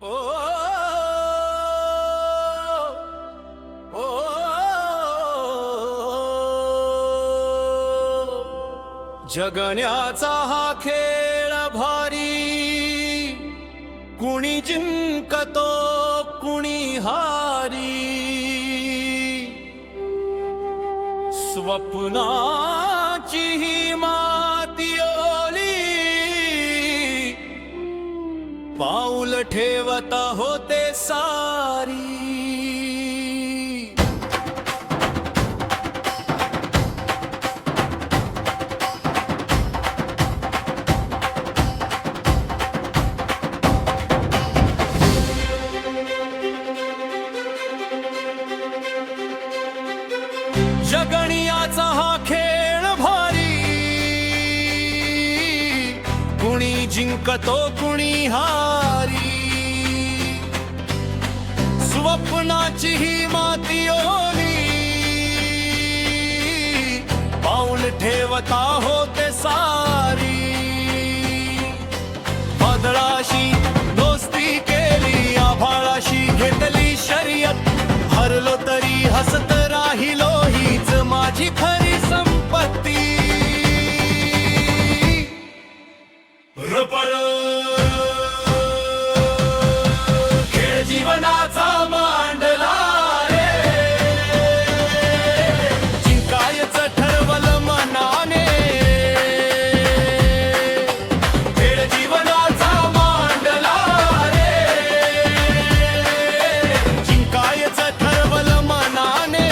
ओ ओ जगण्याचा हा खेळ भारी, कुणी जिंकतो कुणी हारी, स्वप्नाची ही माती ओली, पाऊल ठेवता होते सारी। जगण्याचा हा खेळ भारी, कुणी जिंकतो कुणी हारी, स्वप्नाची ही माती ओली, पाऊल ठेवता होते सारी। वादळाशी दोस्ती केली, आभाळाशी घेतली शर्यत, हरलो तरी हसत राहिलो, हीच माझी खरी संपत्ती। रपड खेळ जीवनाचा मांडला रे, जिंकायचं ठरवलं मनाने, खेळ जीवनाचा मांडला रे, जिंकायचं ठरवलं मनाने,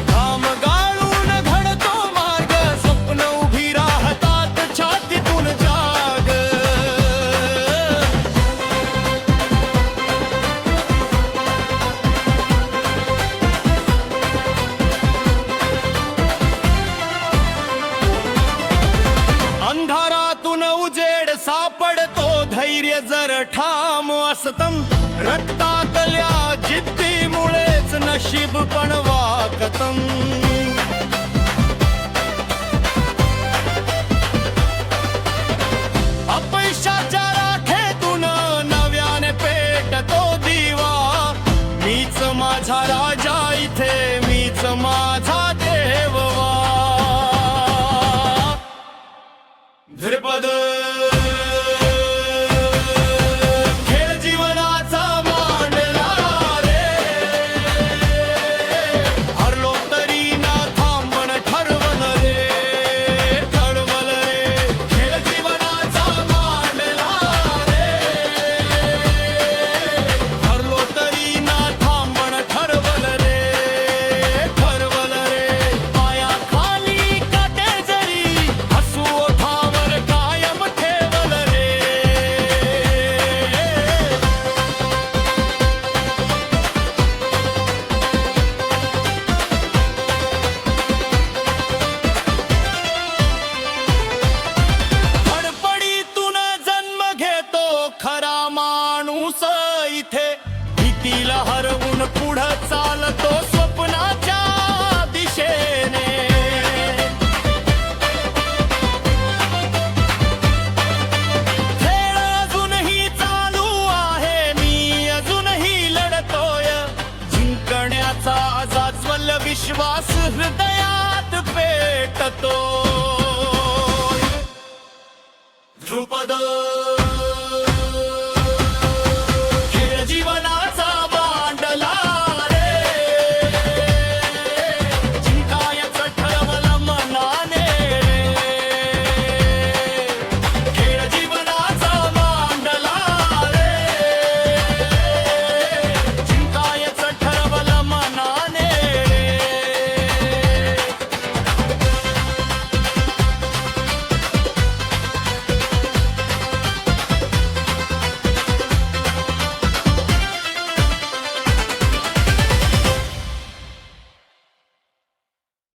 घाम गाळून घडतो मार्ग, स्वप्न उभी राहतात छातीतून जाग। अंधारातून उजेड सापडतो, धैर्य जर ठाम असतं, रक्तातल्या जिद्दीमुळेच नशीब पण वाकतं। अपयशाच्या राखेतून नव्याने पेटतो दिवा, मीच माझा राजा इथे, मीच माझा देववा। ध्रुपद खेळ जीवनाचा मांडला रे, हरलो तरी ना थांबण ठरवलं रे, ठरवलं रे, खेळ जीवनाचा मांडला रे, हरलो तरी ना थांबण ठरवलं रे, ठरवलं रे, पायाखाली काटे जरी, हसू ओठावर कायम ठेवलं रे। धडपडीतून जन्म घेतो खरा माणूस इथे, भीतीला हरवून पुढं चालतो स्वप्नाच्या दिशेने। खेळ अजूनही चालू आहे, मी अजूनही लढतोय, जिंकण्याचा अजाज्वल विश्वास हृदयात पेटतो। ध्रुपद